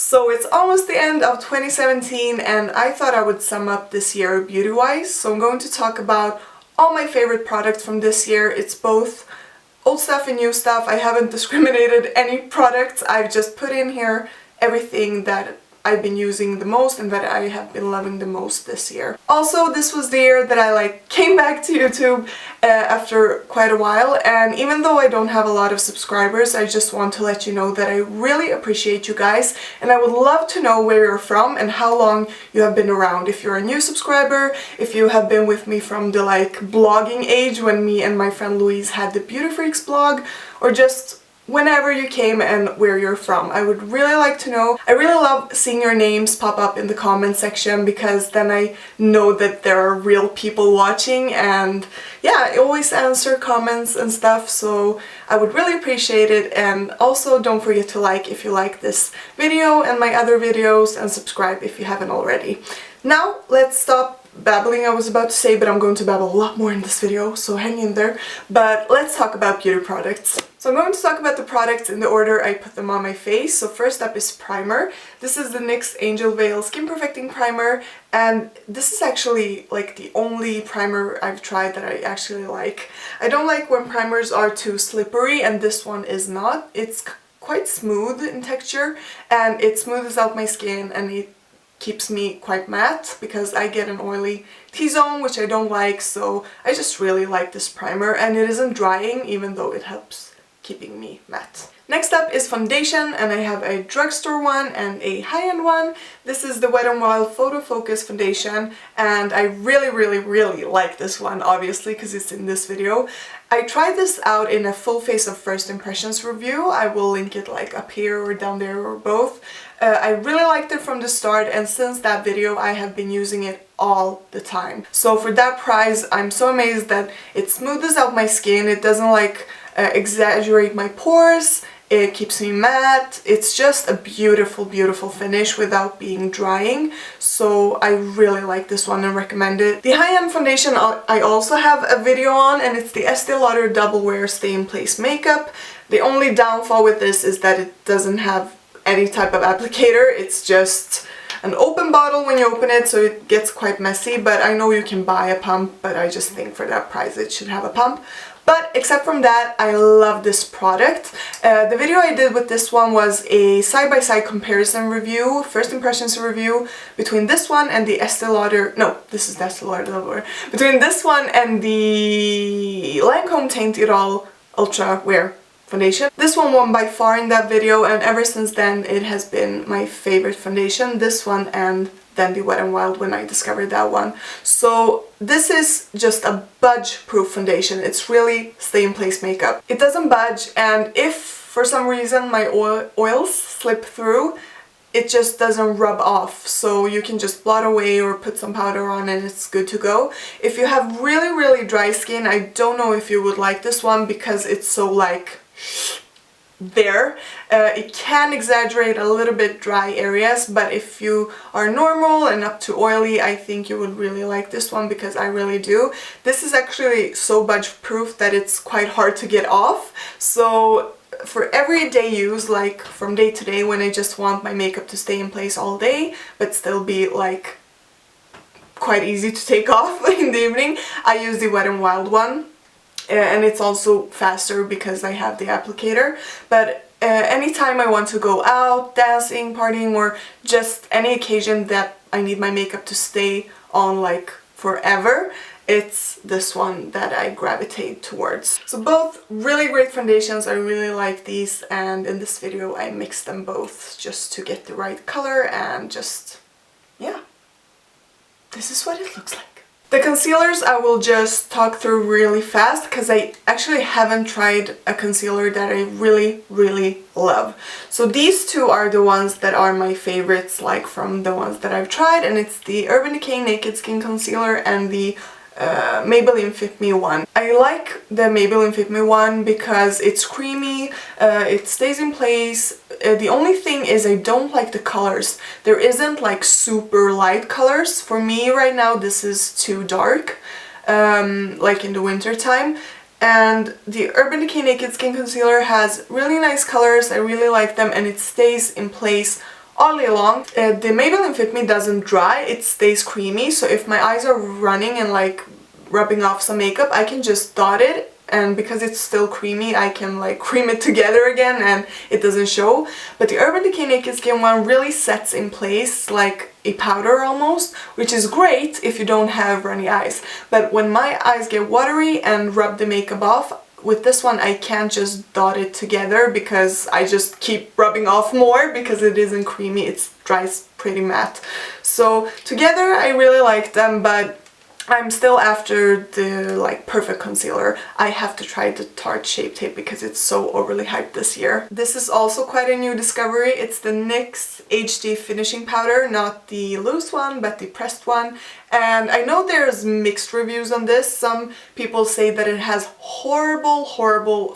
So it's almost the end of 2017 and I thought I would sum up this year beauty-wise. So I'm going to talk about all my favorite products from this year. It's both old stuff and new stuff. I haven't discriminated any products. I've just put in here everything that I've been using the most and that I have been loving the most this year. Also, this was the year that I came back to YouTube after quite a while, and even though I don't have a lot of subscribers, I just want to let you know that I really appreciate you guys, and I would love to know where you're from and how long you have been around. If you're a new subscriber, if you have been with me from the blogging age when me and my friend Louise had the Beauty Freaks blog, or just whenever you came and where you're from. I would really like to know. I really love seeing your names pop up in the comment section because then I know that there are real people watching, and yeah, I always answer comments and stuff, so I would really appreciate it. And also don't forget to like if you like this video and my other videos, and subscribe if you haven't already. Now let's stop babbling, I was about to say, but I'm going to babble a lot more in this video, so hang in there. But let's talk about beauty products. So I'm going to talk about the products in the order I put them on my face. So first up is primer. This is the NYX Angel Veil Skin Perfecting Primer, and this is actually the only primer I've tried that I actually like. I don't like when primers are too slippery, and this one is not. It's quite smooth in texture, and it smooths out my skin, and it keeps me quite matte because I get an oily T-zone, which I don't like, so I just really like this primer, and it isn't drying even though it helps keeping me matte. Next up is foundation, and I have a drugstore one and a high-end one. This is the Wet n Wild Photo Focus foundation, and I really like this one, obviously, because it's in this video. I tried this out in a full face of first impressions review. I will link it up here or down there or both. I really liked it from the start, and since that video I have been using it all the time. So for that price, I'm so amazed that it smooths out my skin. It doesn't exaggerate my pores. It keeps me matte. It's just a beautiful finish without being drying. So I really like this one and recommend it. The high-end foundation I also have a video on, and it's the Estée Lauder Double Wear Stay in Place Makeup. The only downfall with this is that it doesn't have any type of applicator. It's just an open bottle when you open it, so it gets quite messy, but I know you can buy a pump, but I just think for that price it should have a pump. But except from that, I love this product. The video I did with this one was a side-by-side comparison review, first impressions review, between this one and the Estée Lauder, no, this is the Estée Lauder, between this one and the Lancome Teint It All Ultra Wear foundation. This one won by far in that video, and ever since then it has been my favorite foundation, this one and then the Wet n Wild when I discovered that one. So this is just a budge-proof foundation. It's really stay-in-place makeup. It doesn't budge, and if for some reason my oils slip through, it just doesn't rub off, so you can just blot away or put some powder on and it's good to go. If you have really dry skin, I don't know if you would like this one because it's so there. It can exaggerate a little bit dry areas, but if you are normal and up to oily, I think you would really like this one because I really do. This is actually so budge proof that it's quite hard to get off, so for everyday use, from day to day when I just want my makeup to stay in place all day but still be quite easy to take off in the evening, I use the Wet n Wild one. And it's also faster because I have the applicator. But anytime I want to go out, dancing, partying, or just any occasion that I need my makeup to stay on forever, it's this one that I gravitate towards. So both really great foundations. I really like these, and in this video I mixed them both just to get the right color, and just, yeah, this is what it looks like. The concealers I will just talk through really fast because I actually haven't tried a concealer that I really love. So these two are the ones that are my favorites, from the ones that I've tried, and it's the Urban Decay Naked Skin Concealer and the Maybelline Fit Me one. I like the Maybelline Fit Me one because it's creamy, it stays in place. The only thing is I don't like the colors. There isn't super light colors. For me right now this is too dark, in the winter time. And the Urban Decay Naked Skin Concealer has really nice colors. I really like them, and it stays in place all day long. The Maybelline Fit Me doesn't dry, it stays creamy, so if my eyes are running and like rubbing off some makeup, I can just dot it, and because it's still creamy, I can like cream it together again and it doesn't show. But the Urban Decay Naked Skin one really sets in place like a powder almost, which is great if you don't have runny eyes. But when my eyes get watery and rub the makeup off, with this one I can't just dot it together because I just keep rubbing off more because it isn't creamy, it dries pretty matte. So together I really like them, but I'm still after the like perfect concealer. I have to try the Tarte Shape Tape because it's so overly hyped this year. This is also quite a new discovery. It's the NYX HD finishing powder, not the loose one but the pressed one. And I know there's mixed reviews on this. Some people say that it has horrible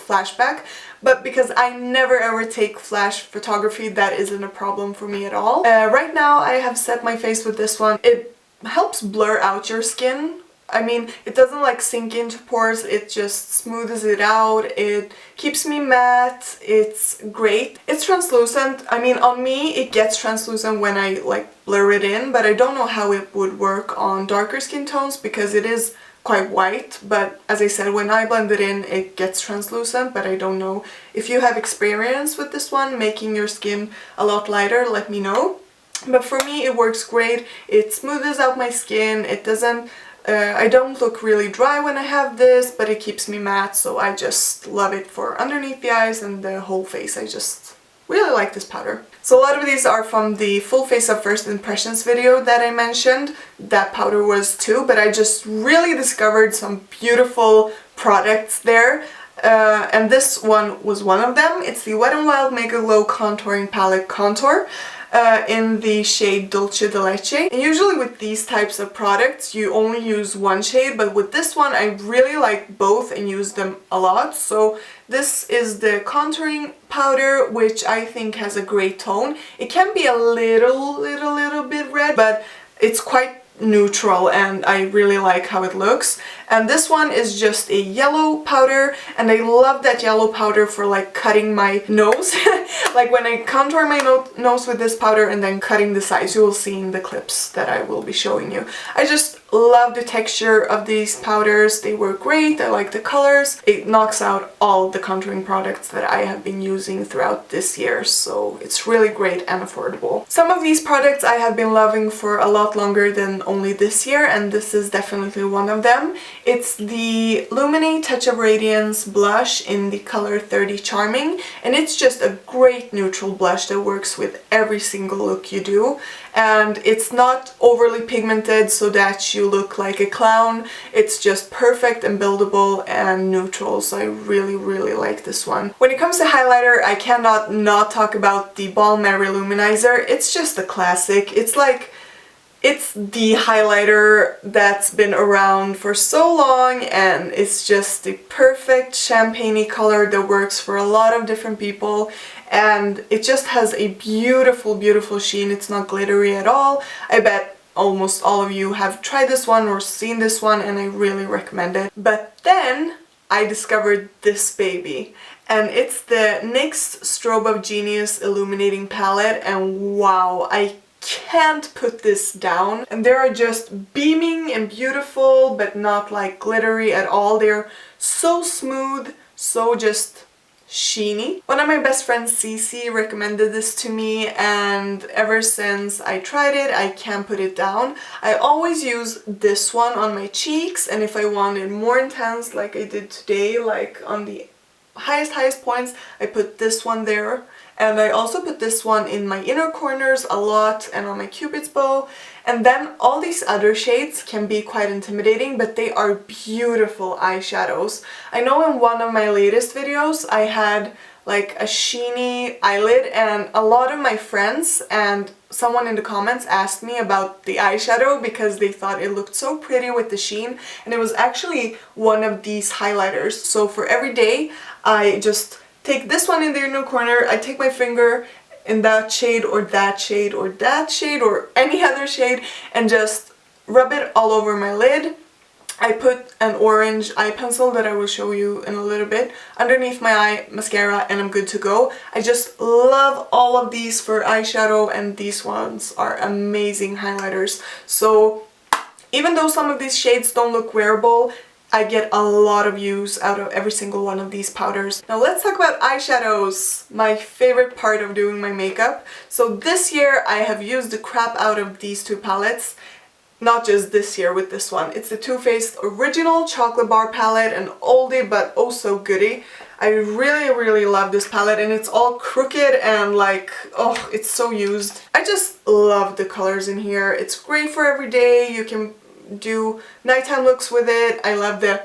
flashback, but because I never ever take flash photography, that isn't a problem for me at all. Right now I have set my face with this one. It helps blur out your skin. I mean, it doesn't like sink into pores, it just smooths it out, it keeps me matte, it's great. It's translucent. I mean, on me it gets translucent when I like blur it in, but I don't know how it would work on darker skin tones because it is quite white, but as I said, when I blend it in it gets translucent, but I don't know. If you have experience with this one making your skin a lot lighter, let me know. But for me it works great. It smooths out my skin, it doesn't I don't look really dry when I have this, but it keeps me matte, so I just love it for underneath the eyes and the whole face. I just really like this powder. So a lot of these are from the full face of first impressions video that I mentioned. That powder was too, but I just really discovered some beautiful products there. And this one was one of them. It's the Wet n Wild MegaGlo Contouring Palette Contour in the shade Dulche de Leche. And usually with these types of products you only use one shade, but with this one I really like both and use them a lot. So this is the contouring powder, which I think has a great tone. It can be a little bit red, but it's quite neutral and I really like how it looks. And this one is just a yellow powder, and I love that yellow powder for like cutting my nose. Like when I contour my nose with this powder and then cutting the sides, you will see in the clips that I will be showing you. I just love the texture of these powders. They work great, I like the colors. It knocks out all the contouring products that I have been using throughout this year, so it's really great and affordable. Some of these products I have been loving for a lot longer than only this year, and this is definitely one of them. It's the Lumene Touch of Radiance blush in the color 30 Charming, and it's just a great neutral blush that works with every single look you do. And it's not overly pigmented so that you look like a clown. It's just perfect and buildable and neutral, so I really like this one. When it comes to highlighter, I cannot not talk about the Balm Luminizer. It's just a classic. It's the highlighter that's been around for so long, and it's just the perfect champagne-y color that works for a lot of different people, and it just has a beautiful sheen. It's not glittery at all. I bet almost all of you have tried this one or seen this one, and I really recommend it. But then I discovered this baby, and it's the NYX Strobe of Genius Illuminating Palette, and wow, I can't put this down. And they are just beaming and beautiful, but not like glittery at all. They're so smooth, so just sheeny. One of my best friends, Cece, recommended this to me, and ever since I tried it, I can't put it down. I always use this one on my cheeks, and if I want it more intense like I did today, like on the highest points, I put this one there. And I also put this one in my inner corners a lot and on my cupid's bow. And then all these other shades can be quite intimidating, but they are beautiful eyeshadows. I know in one of my latest videos I had like a sheeny eyelid, and a lot of my friends and someone in the comments asked me about the eyeshadow because they thought it looked so pretty with the sheen, and it was actually one of these highlighters. So for every day I just take this one in the inner corner, I take my finger in that shade or that shade or that shade or any other shade and just rub it all over my lid. I put an orange eye pencil that I will show you in a little bit underneath my eye mascara, and I'm good to go. I just love all of these for eyeshadow, and these ones are amazing highlighters. So even though some of these shades don't look wearable, I get a lot of use out of every single one of these powders. Now let's talk about eyeshadows, my favorite part of doing my makeup. So this year I have used the crap out of these two palettes. Not just this year with this one. It's the Too Faced Original Chocolate Bar Palette, an oldie but oh so goodie. I really love this palette, and it's all crooked and like, oh, it's so used. I just love the colors in here. It's great for every day. You can do nighttime looks with it. I love the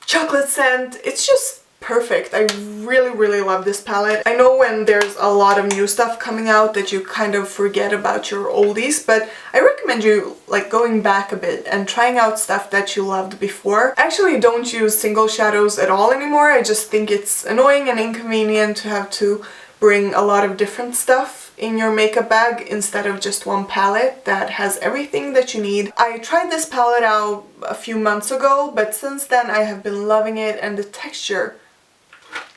chocolate scent. It's just perfect. I really love this palette. I know when there's a lot of new stuff coming out that you kind of forget about your oldies, but I recommend you like going back a bit and trying out stuff that you loved before. I actually don't use single shadows at all anymore. I just think it's annoying and inconvenient to have to bring a lot of different stuff in your makeup bag instead of just one palette that has everything that you need. I tried this palette out a few months ago, but since then I have been loving it, and the texture,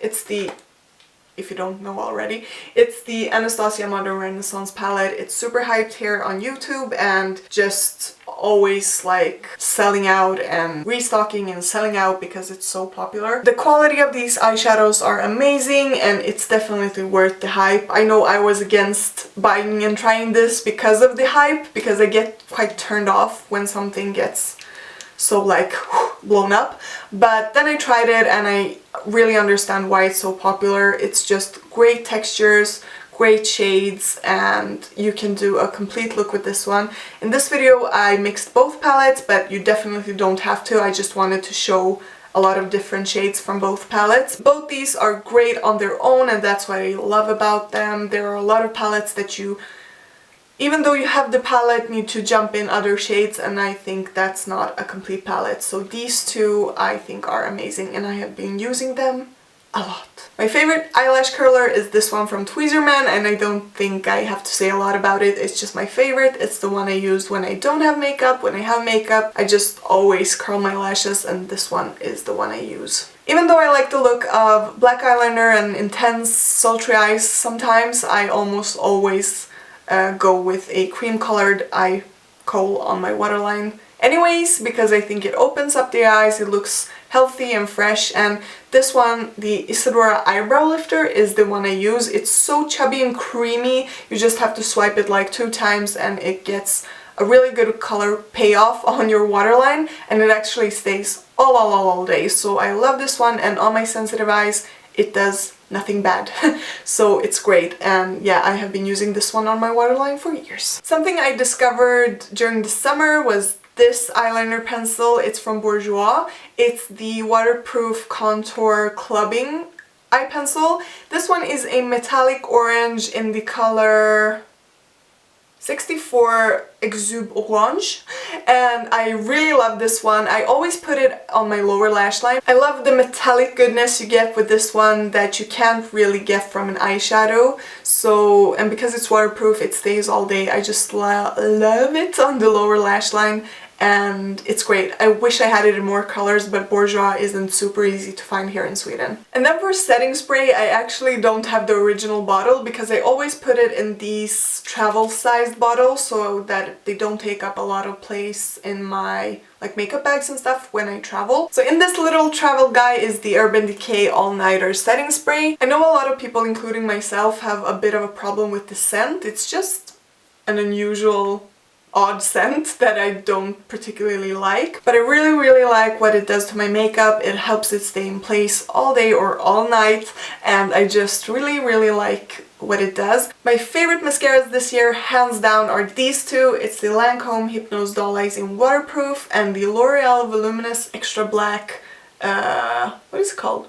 it's the, if you don't know already, it's the Anastasia Modern Renaissance palette. It's super hyped here on YouTube and just always like selling out and restocking and selling out because it's so popular. The quality of these eyeshadows are amazing, and it's definitely worth the hype. I know I was against buying and trying this because of the hype, because I get quite turned off when something gets so like blown up, but then I tried it and I really understand why it's so popular. It's just great textures, great shades, and you can do a complete look with this one. In this video I mixed both palettes, but you definitely don't have to. I just wanted to show a lot of different shades from both palettes. Both these are great on their own, and that's what I love about them. There are a lot of palettes that you, even though you have the palette, need to jump in other shades, and I think that's not a complete palette. So these two I think are amazing, and I have been using them a lot. My favorite eyelash curler is this one from Tweezerman, and I don't think I have to say a lot about it. It's just my favorite. It's the one I use when I don't have makeup. When I have makeup, I just always curl my lashes, and this one is the one I use. Even though I like the look of black eyeliner and intense sultry eyes sometimes, I almost always go with a cream colored eye kohl on my waterline anyways, because I think it opens up the eyes, it looks healthy and fresh. And this one, the Isadora Eyebrow Lifter, is the one I use. It's so chubby and creamy, you just have to swipe it like 2 times and it gets a really good color payoff on your waterline, and it actually stays all day. So I love this one, and on my sensitive eyes it does nothing bad. So it's great, and yeah, I have been using this one on my waterline for years. Something I discovered during the summer was this eyeliner pencil. It's from Bourjois. It's the waterproof contour clubbing eye pencil. This one is a metallic orange in the color 64 Exube Orange, and I really love this one. I always put it on my lower lash line. I love the metallic goodness you get with this one that you can't really get from an eyeshadow. So, and because it's waterproof, it stays all day. I just love it on the lower lash line, and it's great. I wish I had it in more colors, but Bourjois isn't super easy to find here in Sweden. And then for setting spray, I actually don't have the original bottle because I always put it in these travel-sized bottles so that they don't take up a lot of place in my like makeup bags and stuff when I travel. So in this little travel guy is the Urban Decay All Nighter Setting Spray. I know a lot of people, including myself, have a bit of a problem with the scent. It's just an unusual odd scent that I don't particularly like, but I really like what it does to my makeup. It helps it stay in place all day or all night, and I just really like what it does. My favorite mascaras this year, hands down, are these two. It's the Lancome Hypnose Doll Eyes in Waterproof and the L'Oreal Voluminous Extra Black, what is it called?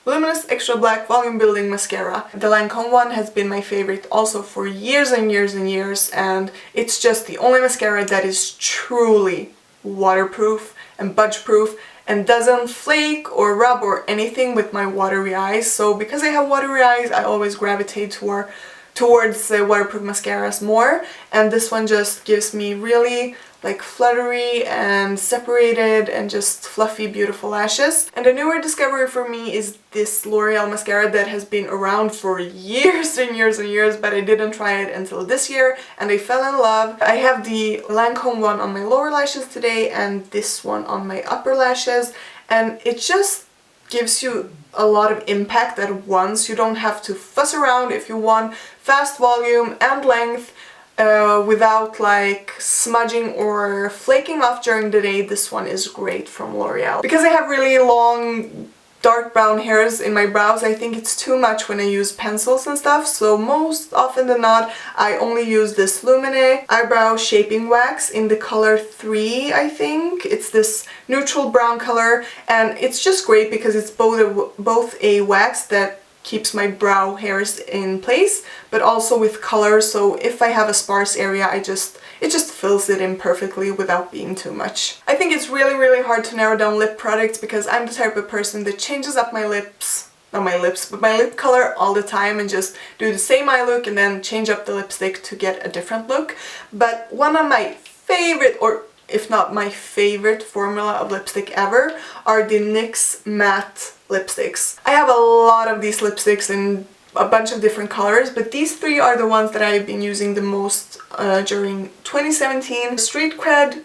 Voluminous Extra Black Volume Building Mascara. The Lancome one has been my favorite also for years and years, and it's just the only mascara that is truly waterproof and budge proof and doesn't flake or rub or anything with my watery eyes. So because I have watery eyes, I always gravitate towards waterproof mascaras more, and this one just gives me really like fluttery and separated and just fluffy, beautiful lashes. And a newer discovery for me is this L'Oreal mascara that has been around for years and years and years, but I didn't try it until this year and I fell in love. I have the Lancome one on my lower lashes today and this one on my upper lashes, and it just gives you a lot of impact at once. You don't have to fuss around if you want fast volume and length without like smudging or flaking off during the day. This one is great from L'Oreal. Because I have really long dark brown hairs in my brows, I think it's too much when I use pencils and stuff, so most often than not I only use this Lumene eyebrow shaping wax in the color 3, I think. It's this neutral brown color and it's just great because it's both a wax that keeps my brow hairs in place but also with color, so if I have a sparse area it just fills it in perfectly without being too much. I think it's really hard to narrow down lip products because I'm the type of person that changes up my lips, not my lips, but my lip color all the time and just do the same eye look and then change up the lipstick to get a different look. But one of my favorite, or if not my favorite formula of lipstick ever, are the NYX matte lipsticks. I have a lot of these lipsticks in a bunch of different colors, but these 3 are the ones that I've been using the most during 2017. Street Cred,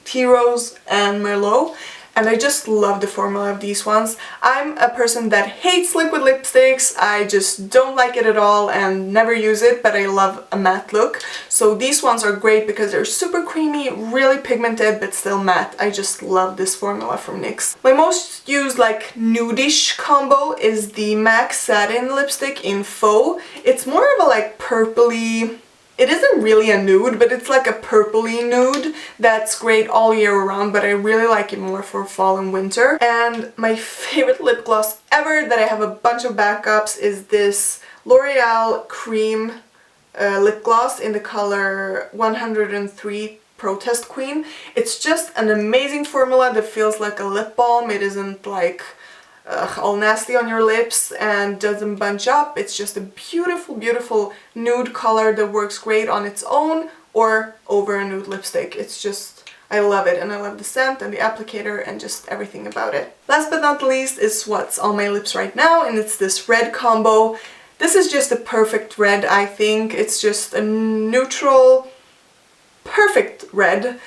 Tea Rose and Merlot, and I just love the formula of these ones. I'm a person that hates liquid lipsticks, I just don't like it at all and never use it, but I love a matte look. So these ones are great because they're super creamy, really pigmented, but still matte. I just love this formula from NYX. My most used like nude-ish combo is the MAC Satin lipstick in Faux. It's more of a like purpley, it isn't really a nude, but it's like a purpley nude that's great all year around, but I really like it more for fall and winter. And my favorite lip gloss ever that I have a bunch of backups is this L'Oreal Cream lip gloss in the color 103 Protest Queen. It's just an amazing formula that feels like a lip balm. It isn't like all nasty on your lips and doesn't bunch up. It's just a beautiful nude color that works great on its own or over a nude lipstick. It's just, I love it, and I love the scent and the applicator and just everything about it. Last but not least is what's on my lips right now, and it's this red combo. This is just a perfect red, I think. It's just a neutral, perfect red.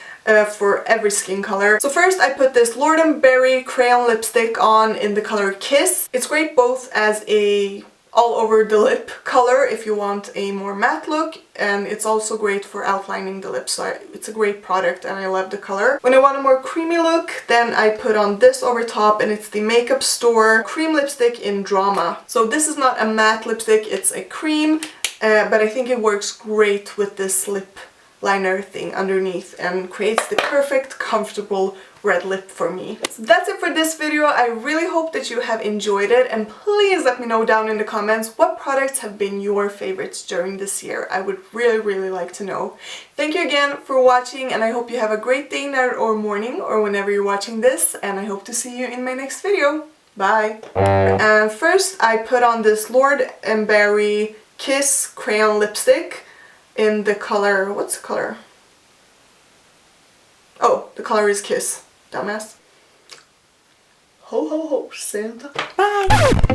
For every skin color. So first I put this Lord & Berry crayon lipstick on in the color Kiss. It's great both as a all over the lip color if you want a more matte look, and it's also great for outlining the lips, so it's a great product and I love the color. When I want a more creamy look, then I put on this over top, and it's the Makeup Store cream lipstick in Drama. So this is not a matte lipstick, it's a cream, but I think it works great with this lip liner thing underneath and creates the perfect comfortable red lip for me. So that's it for this video. I really hope that you have enjoyed it, and please let me know down in the comments what products have been your favorites during this year. I would really like to know. Thank you again for watching, and I hope you have a great day, night or morning or whenever you're watching this, and I hope to see you in my next video. Bye! And first I put on this Lord & Berry Kiss crayon lipstick in the color, what's the color? Oh, the color is Kiss, dumbass. Ho ho ho, Santa. Bye!